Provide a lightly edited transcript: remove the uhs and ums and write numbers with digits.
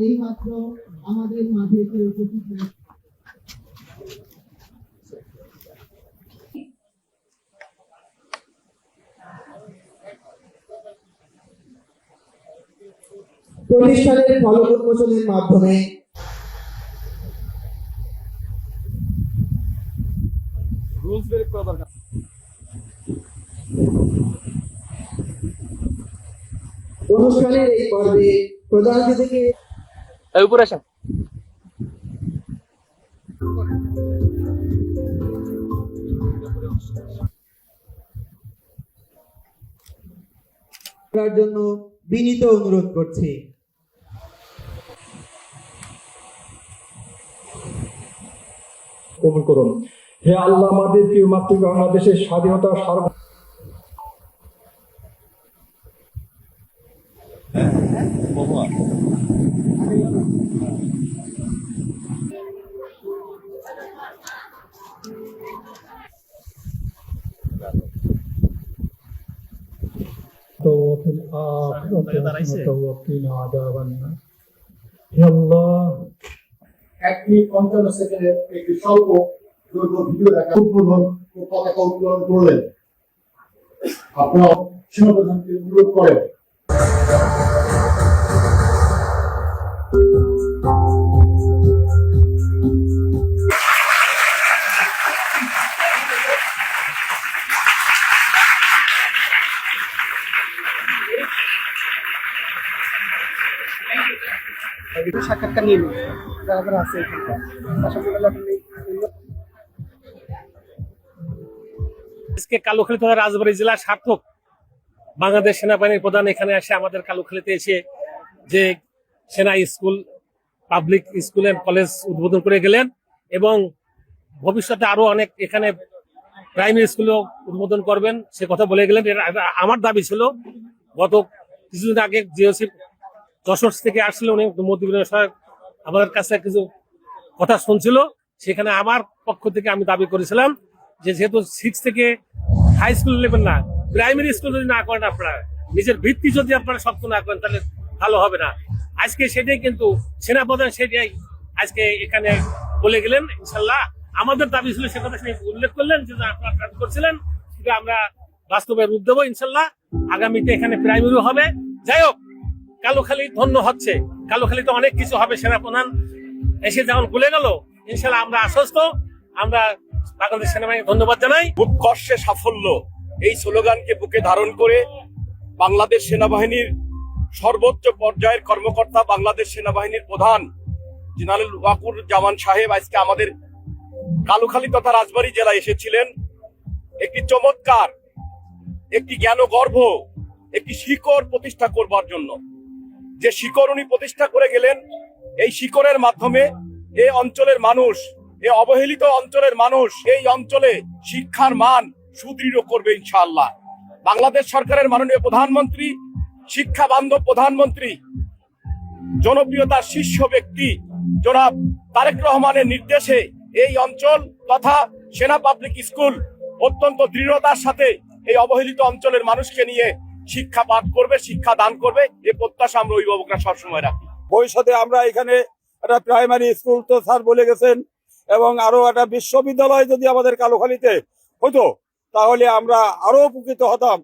এইমাত্র আমাদের মাঝে উপস্থিত প্রতিষ্ঠানের ফলক উন্মোচনের মাধ্যমে অনুষ্ঠানের এই পর্বে প্রধান অতিথিকে উপরে আসেন। করার জন্য বিনীত অনুরোধ করছি। কবুল করুন। হে আল্লাহ, আমাদের প্রিয় মাতৃ বাংলাদেশের স্বাধীনতা একটি ৫৫ সেকেন্ডের একটি স্বল্প ভিডিও দেখা উদ্বোধন ও পতাকা উত্তোলন করলেন। আপনারা সেনাপ্রধানকে অনুরোধ করেন। সাক্ষাৎকার নিয়ে নিন যারা আছে আজকে কালুখালী তথা রাজবাড়ী জেলার সার্থক বাংলাদেশ সেনাবাহিনীর প্রধান এখানে আসে আমাদের কালুখালীতে এসে যে সেনা school, public school and college উদ্বোধন করে গেলেন এবং ভবিষ্যতে আরো অনেক এখানে প্রাইমারি স্কুলও উদ্বোধন করবেন সে কথা বলে গেলেন। আমার দাবি ছিল গত কিছুদিন আগে জিওসি যশোর থেকে আসছিল, উনি মোদী আমাদের কাছে কিছু কথা শুনছিল, সেখানে আমার পক্ষ থেকে আমি দাবি করেছিলাম যে যেহেতু 6 থেকে হাই স্কুল লেভেল না, প্রাইমারি স্কুল যদি না করেন, আপনারা নিজের ভিত্তি যদি আপনারা শক্ত না করেন তাহলে ভালো হবে না। আজকে সেটাই কিন্তু সেনাপ্রধান সেটাই আজকে এখানে বলে গেলেন। ইনশাল্লাহ আমাদের দাবি ছিল সে কথা উল্লেখ করলেন যে আপনারা করছিলেন, সেটা আমরা বাস্তবে রূপ দেবো ইনশাল্লাহ। আগামীতে এখানে প্রাইমারি হবে। যাই হোক, কালুখালী ধন্য হচ্ছে, কালুখালীতে অনেক কিছু হবে। সেনাপ্রধান এসে যেমন বলে গেল, ইনশাল্লাহ আমরা আশ্বস্ত। আমরা বাংলাদেশ সেনাবাহিনী ধন্যবাদ জানাই। উৎকর্ষে সাফল্য এই স্লোগানকে বুকে ধারণ করে বাংলাদেশ সেনাবাহিনীর সর্বোচ্চ পর্যায়ের কর্মকর্তা, বাংলাদেশ সেনাবাহিনীর প্রধান জেনারেল ওয়াকুর জামান সাহেব আজকে আমাদের কালুখালী তথা রাজবাড়ী জেলায় এসেছিলেন। একটি চমৎকার, একটি জ্ঞানগর্ভ, একটি শিকড় প্রতিষ্ঠা করবার জন্য। যে শিকড় উনি প্রতিষ্ঠা করে গেলেন, এই শিকড়ের মাধ্যমে এই অঞ্চলের মানুষ, এই অবহেলিত অঞ্চলের মানুষ এই অঞ্চলে শিক্ষার মান সুদৃঢ় করবে ইনশাআল্লাহ। বাংলাদেশ সরকারের মাননীয় প্রধানমন্ত্রী, শিক্ষা বান্ধব প্রধানমন্ত্রী, জনপ্রিয়তার শীর্ষ ব্যক্তি জনাব তারেক রহমানের নির্দেশে এই অঞ্চল তথা সেনা পাবলিক স্কুল অত্যন্ত দৃঢ়তার সাথে এই অবহেলিত অঞ্চলের মানুষকে নিয়ে শিক্ষা পাঠ করবে, শিক্ষা দান করবে, এই প্রত্যাশা আমরা অভিভাবকরা সবসময় রাখি। ভবিষ্যতে আমরা এখানে একটা প্রাইমারি স্কুল তো স্যার বলে গেছেন, এবং আরো একটা বিশ্ববিদ্যালয় যদি আমাদের কালুখালীতে হতো তাহলে আমরা আরো উপকৃত হতাম।